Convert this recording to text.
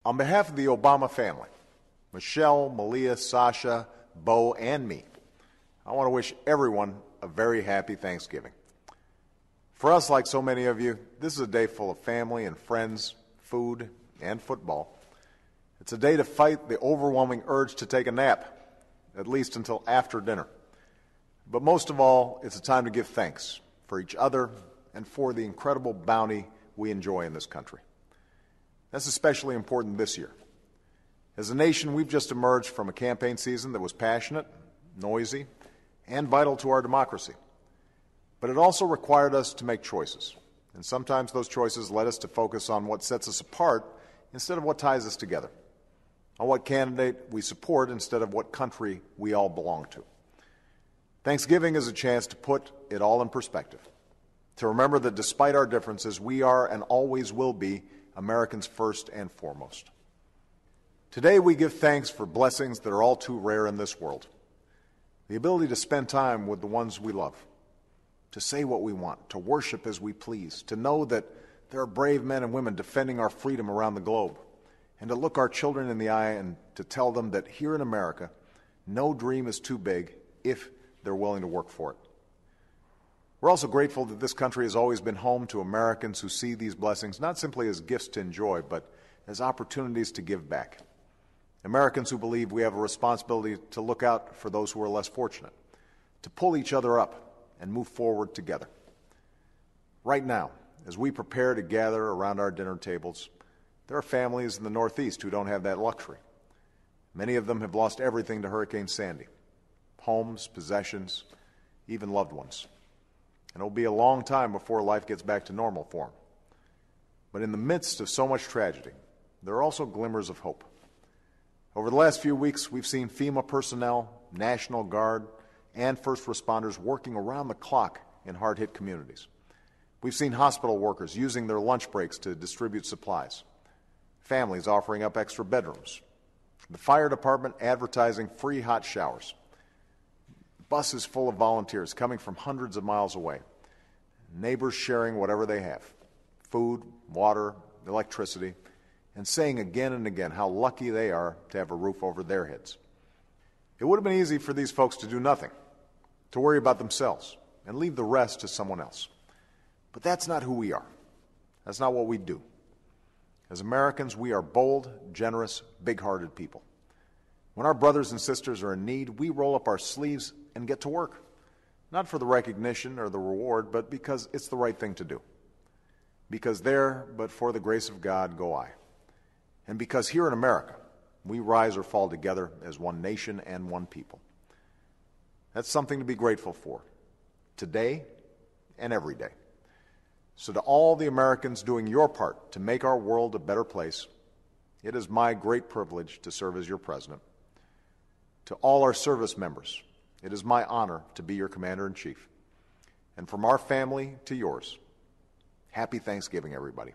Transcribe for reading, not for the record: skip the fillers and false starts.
On behalf of the Obama family, Michelle, Malia, Sasha, Bo, and me, I want to wish everyone a very happy Thanksgiving. For us, like so many of you, this is a day full of family and friends, food, and football. It's a day to fight the overwhelming urge to take a nap, at least until after dinner. But most of all, it's a time to give thanks for each other and for the incredible bounty we enjoy in this country. That's especially important this year. As a nation, we've just emerged from a campaign season that was passionate, noisy, and vital to our democracy. But it also required us to make choices. And sometimes those choices led us to focus on what sets us apart instead of what ties us together, on what candidate we support instead of what country we all belong to. Thanksgiving is a chance to put it all in perspective, to remember that despite our differences, we are and always will be Americans first and foremost. Today we give thanks for blessings that are all too rare in this world. The ability to spend time with the ones we love, to say what we want, to worship as we please, to know that there are brave men and women defending our freedom around the globe, and to look our children in the eye and to tell them that here in America, no dream is too big if they're willing to work for it. We're also grateful that this country has always been home to Americans who see these blessings not simply as gifts to enjoy, but as opportunities to give back. Americans who believe we have a responsibility to look out for those who are less fortunate, to pull each other up and move forward together. Right now, as we prepare to gather around our dinner tables, there are families in the Northeast who don't have that luxury. Many of them have lost everything to Hurricane Sandy: homes, possessions, even loved ones. And it will be a long time before life gets back to normal for them. But in the midst of so much tragedy, there are also glimmers of hope. Over the last few weeks, we've seen FEMA personnel, National Guard, and first responders working around the clock in hard-hit communities. We've seen hospital workers using their lunch breaks to distribute supplies, families offering up extra bedrooms, the fire department advertising free hot showers, buses full of volunteers coming from hundreds of miles away, neighbors sharing whatever they have, food, water, electricity, and saying again and again how lucky they are to have a roof over their heads. It would have been easy for these folks to do nothing, to worry about themselves, and leave the rest to someone else. But that's not who we are. That's not what we do. As Americans, we are bold, generous, big-hearted people. When our brothers and sisters are in need, we roll up our sleeves and get to work, not for the recognition or the reward, but because it's the right thing to do. Because there, but for the grace of God, go I. And because here in America, we rise or fall together as one nation and one people. That's something to be grateful for, today and every day. So to all the Americans doing your part to make our world a better place, it is my great privilege to serve as your president. To all our service members, it is my honor to be your commander-in-chief. And from our family to yours, happy Thanksgiving, everybody.